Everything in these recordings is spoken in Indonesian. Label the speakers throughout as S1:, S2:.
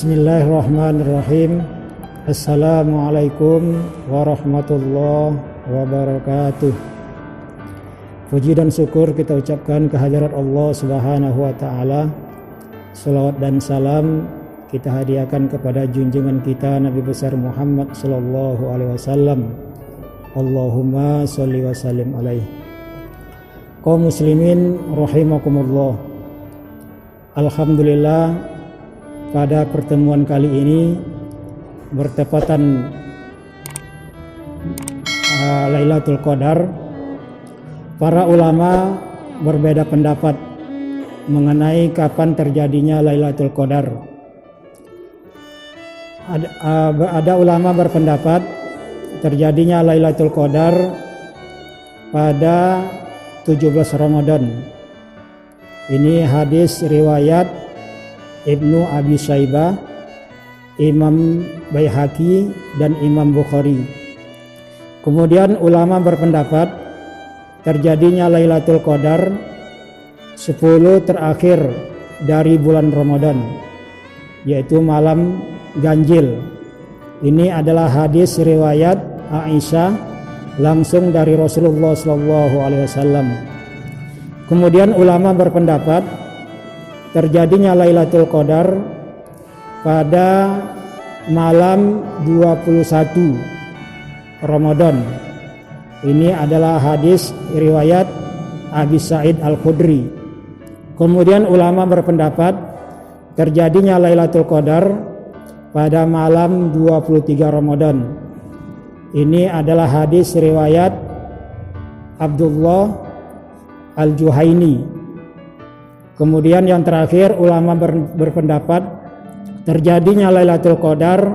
S1: Bismillahirrahmanirrahim. Assalamualaikum warahmatullahi wabarakatuh. Puji dan syukur kita ucapkan kehadirat Allah Subhanahu wa taala. Salawat dan salam kita hadiahkan kepada junjungan kita Nabi besar Muhammad sallallahu alaihi wasallam. Allahumma sholli wa sallim alaihi. Kaum muslimin rahimakumullah. Alhamdulillah, pada pertemuan kali ini bertepatan Lailatul Qadar. Para ulama berbeda pendapat mengenai kapan terjadinya Lailatul Qadar. Ada ulama berpendapat terjadinya Lailatul Qadar pada 17 Ramadan. Ini hadis riwayat Ibnu Abi Syaibah, Imam Baihaqi dan Imam Bukhari. Kemudian ulama berpendapat terjadinya Lailatul Qadar 10 terakhir dari bulan Ramadan, yaitu malam ganjil. Ini adalah hadis riwayat Aisyah langsung dari Rasulullah SAW. Kemudian ulama berpendapat terjadinya Lailatul Qadar pada malam 21 Ramadan. Ini adalah hadis riwayat Abi Sa'id Al-Khudri. Kemudian ulama berpendapat terjadinya Lailatul Qadar pada malam 23 Ramadan. Ini adalah hadis riwayat Abdullah Al-Juhaini. Kemudian yang terakhir ulama berpendapat terjadinya Lailatul Qadar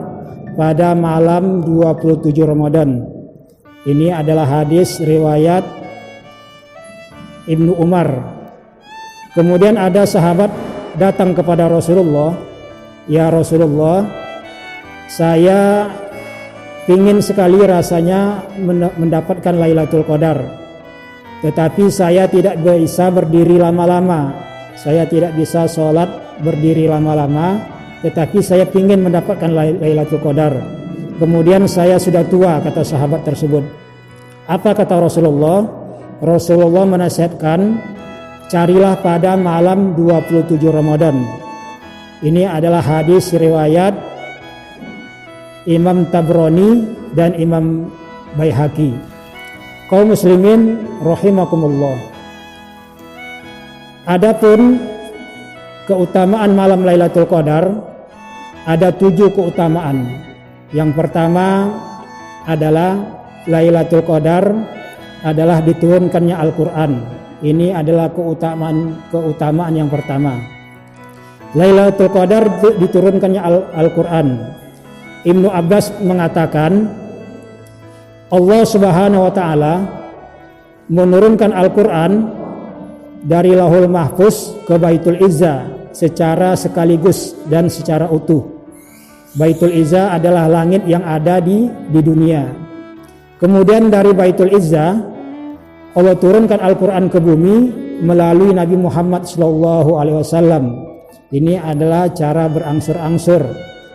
S1: pada malam 27 Ramadan. Ini adalah hadis riwayat Ibnu Umar. Kemudian ada sahabat datang kepada Rasulullah, "Ya Rasulullah, saya ingin sekali rasanya mendapatkan Lailatul Qadar, tetapi saya tidak bisa berdiri lama-lama. Saya tidak bisa sholat berdiri lama-lama, tetapi saya ingin mendapatkan Lailatul Qadar. Kemudian saya sudah tua," kata sahabat tersebut. Apa kata Rasulullah? Rasulullah menasihatkan, carilah pada malam 27 Ramadan. Ini adalah hadis riwayat Imam Tabrani dan Imam Baihaqi. Kaum muslimin rahimakumullah. Adapun keutamaan malam Lailatul Qadar ada 7 keutamaan. Yang pertama adalah Lailatul Qadar adalah diturunkannya Al-Quran. Ini adalah keutamaan yang pertama. Lailatul Qadar diturunkannya Al-Quran. Ibnu Abbas mengatakan Allah Subhanahu wa taala menurunkan Al-Quran dari Lauhul Mahfuz ke Baitul Izzah secara sekaligus dan secara utuh. Baitul Izzah adalah langit yang ada di dunia. Kemudian dari Baitul Izzah Allah turunkan Al-Quran ke bumi melalui Nabi Muhammad SAW. Ini adalah cara berangsur-angsur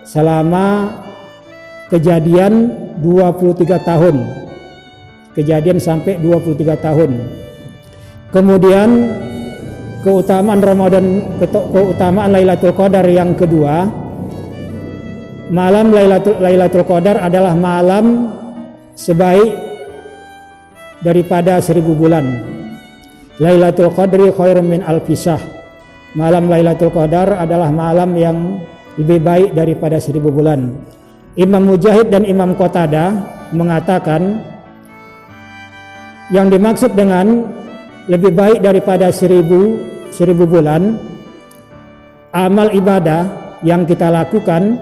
S1: selama kejadian 23 tahun. Kejadian sampai 23 tahun. Kemudian keutamaan Lailatul Qadar yang kedua, malam Lailatul Qadar adalah malam sebaik daripada 1000 bulan. Lailatul Qadri khairum min alfi syahr. Malam Lailatul Qadar adalah malam yang lebih baik daripada 1000 bulan. Imam Mujahid dan Imam Qatadah mengatakan yang dimaksud dengan lebih baik daripada 1000 bulan, amal ibadah yang kita lakukan,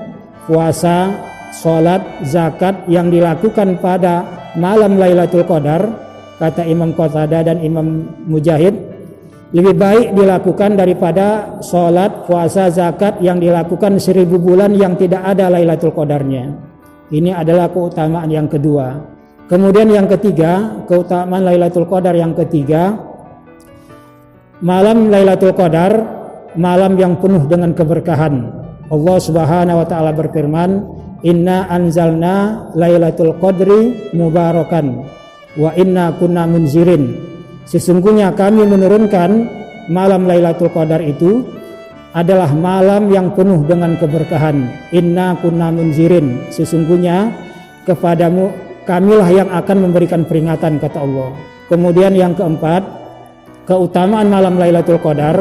S1: puasa, sholat, zakat yang dilakukan pada malam Lailatul Qadar, kata Imam Qatadah dan Imam Mujahid, lebih baik dilakukan daripada sholat, puasa, zakat yang dilakukan 1000 bulan yang tidak ada Lailatul Qadarnya. Ini adalah keutamaan yang kedua. Kemudian yang ketiga, keutamaan Lailatul Qadar yang ketiga, malam Lailatul Qadar, malam yang penuh dengan keberkahan. Allah Subhanahu wa taala berfirman, "Inna anzalna Lailatul Qadri mubarakan wa inna kunna munzirin." Sesungguhnya kami menurunkan malam Lailatul Qadar itu adalah malam yang penuh dengan keberkahan. Inna kunna munzirin, sesungguhnya kepadamu kamilah yang akan memberikan peringatan, kata Allah. Kemudian yang keempat, keutamaan malam Lailatul Qadar.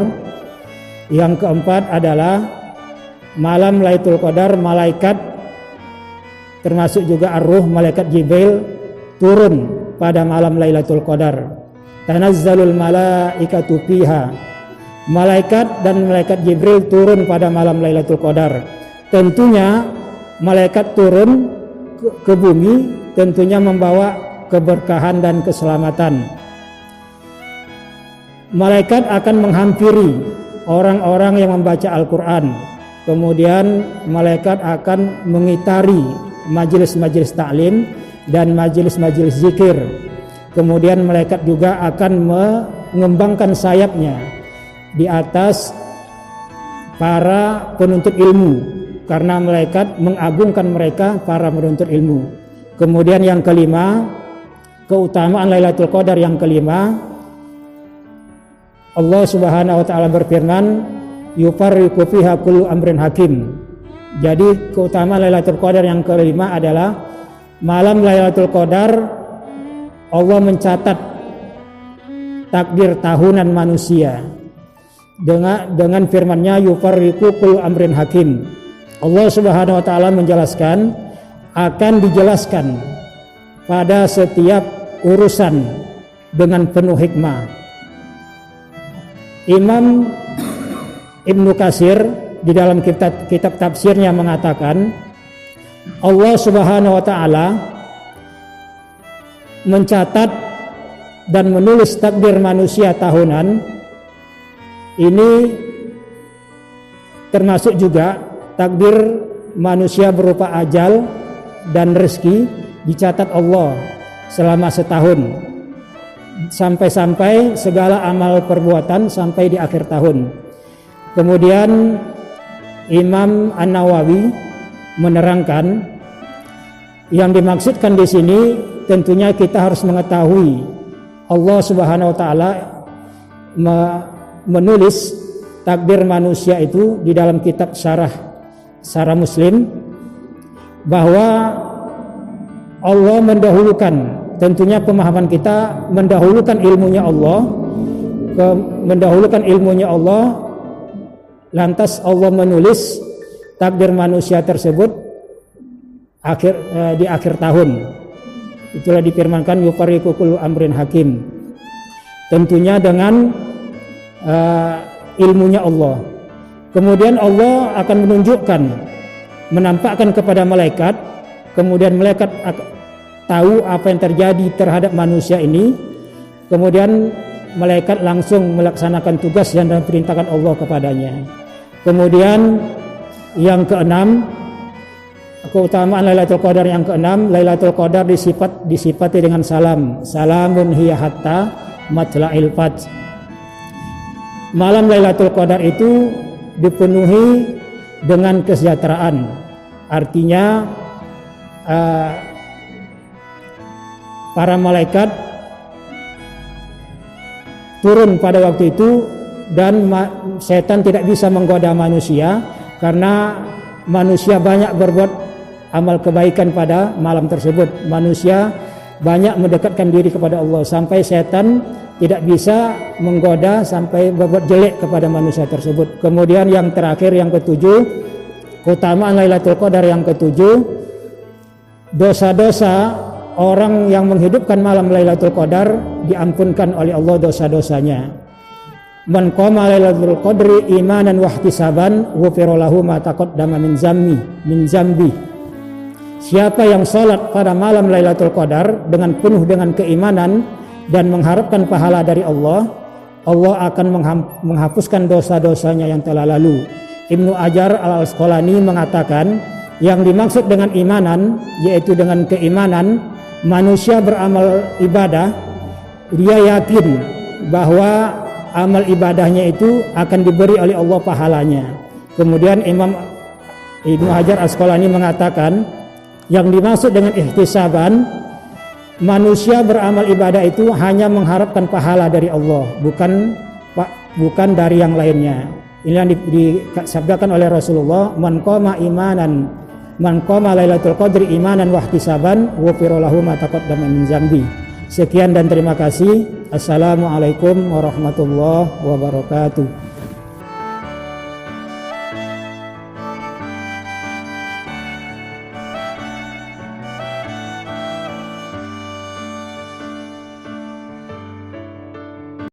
S1: Yang keempat adalah malam Lailatul Qadar, malaikat termasuk juga ar-ruh, malaikat Jibril turun pada malam Lailatul Qadar. Tanazzalul malaikatu fiha. Malaikat dan malaikat Jibril turun pada malam Lailatul Qadar. Tentunya malaikat turun ke bumi tentunya membawa keberkahan dan keselamatan. Malaikat akan menghampiri orang-orang yang membaca Al-Quran. Kemudian malaikat akan mengitari majelis-majelis taklim dan majelis-majelis zikir. Kemudian malaikat juga akan mengembangkan sayapnya di atas para penuntut ilmu, karena malaikat mengagungkan mereka, para penuntut ilmu. Kemudian yang kelima, keutamaan Lailatul Qadar yang kelima, Allah Subhanahu wa taala berfirman, yufarriqu fiha kullu amrin hakim. Jadi keutamaan Lailatul Qadar yang kelima adalah malam Lailatul Qadar Allah mencatat takdir tahunan manusia dengan firman-Nya yufarriqu kullu amrin hakim. Allah Subhanahu wa taala menjelaskan akan dijelaskan pada setiap urusan dengan penuh hikmah. Imam Ibnu Katsir di dalam kitab tafsirnya mengatakan Allah Subhanahu wa taala mencatat dan menulis takdir manusia tahunan ini termasuk juga takdir manusia berupa ajal dan rezeki dicatat Allah selama setahun, sampai segala amal perbuatan sampai di akhir tahun. Kemudian Imam An-Nawawi menerangkan yang dimaksudkan di sini tentunya kita harus mengetahui Allah Subhanahu wa taala menulis takdir manusia itu di dalam kitab Syarah Muslim, bahwa Allah mendahulukan, tentunya pemahaman kita mendahulukan ilmunya Allah, lantas Allah menulis takdir manusia tersebut di akhir tahun. Itulah difirmankan yufarriqu kullu amrin hakim, tentunya dengan ilmunya Allah. Kemudian Allah akan menunjukkan, menampakkan kepada malaikat, kemudian malaikat tahu apa yang terjadi terhadap manusia ini. Kemudian malaikat langsung melaksanakan tugas yang diperintahkan Allah kepadanya. Kemudian yang keenam, keutamaan Lailatul Qadar yang keenam, Lailatul Qadar disifati dengan salamun hiya hatta matla'il fajr. Malam Lailatul Qadar itu dipenuhi dengan kesejahteraan, artinya para malaikat turun pada waktu itu dan setan tidak bisa menggoda manusia karena manusia banyak berbuat amal kebaikan pada malam tersebut. Manusia banyak mendekatkan diri kepada Allah sampai setan tidak bisa menggoda sampai berbuat jelek kepada manusia tersebut. Kemudian yang terakhir, yang ketujuh, keutamaan Lailatul Qadar yang ketujuh, dosa-dosa orang yang menghidupkan malam Lailatul Qadar diampunkan oleh Allah dosa-dosanya. Man qama Lailatul Qadri imanan wa ihtisaban ghufira lahu ma taqaddama min zambi. Siapa yang salat pada malam Lailatul Qadar dengan penuh dengan keimanan dan mengharapkan pahala dari Allah, Allah akan menghapuskan dosa-dosanya yang telah lalu. Ibnu Hajar Al-Asqalani mengatakan yang dimaksud dengan imanan yaitu dengan keimanan manusia beramal ibadah, dia yakin bahwa amal ibadahnya itu akan diberi oleh Allah pahalanya. Kemudian Imam Ibnu Hajar Asqalani mengatakan yang dimaksud dengan ihtisaban, manusia beramal ibadah itu hanya mengharapkan pahala dari Allah, bukan dari yang lainnya. Ini yang disabdakan oleh Rasulullah, man qama lailatul qadri imanan wa ihtisaban ghufira lahu ma taqaddama min dzambi. Sekian dan terima kasih. Assalamualaikum warahmatullahi wabarakatuh.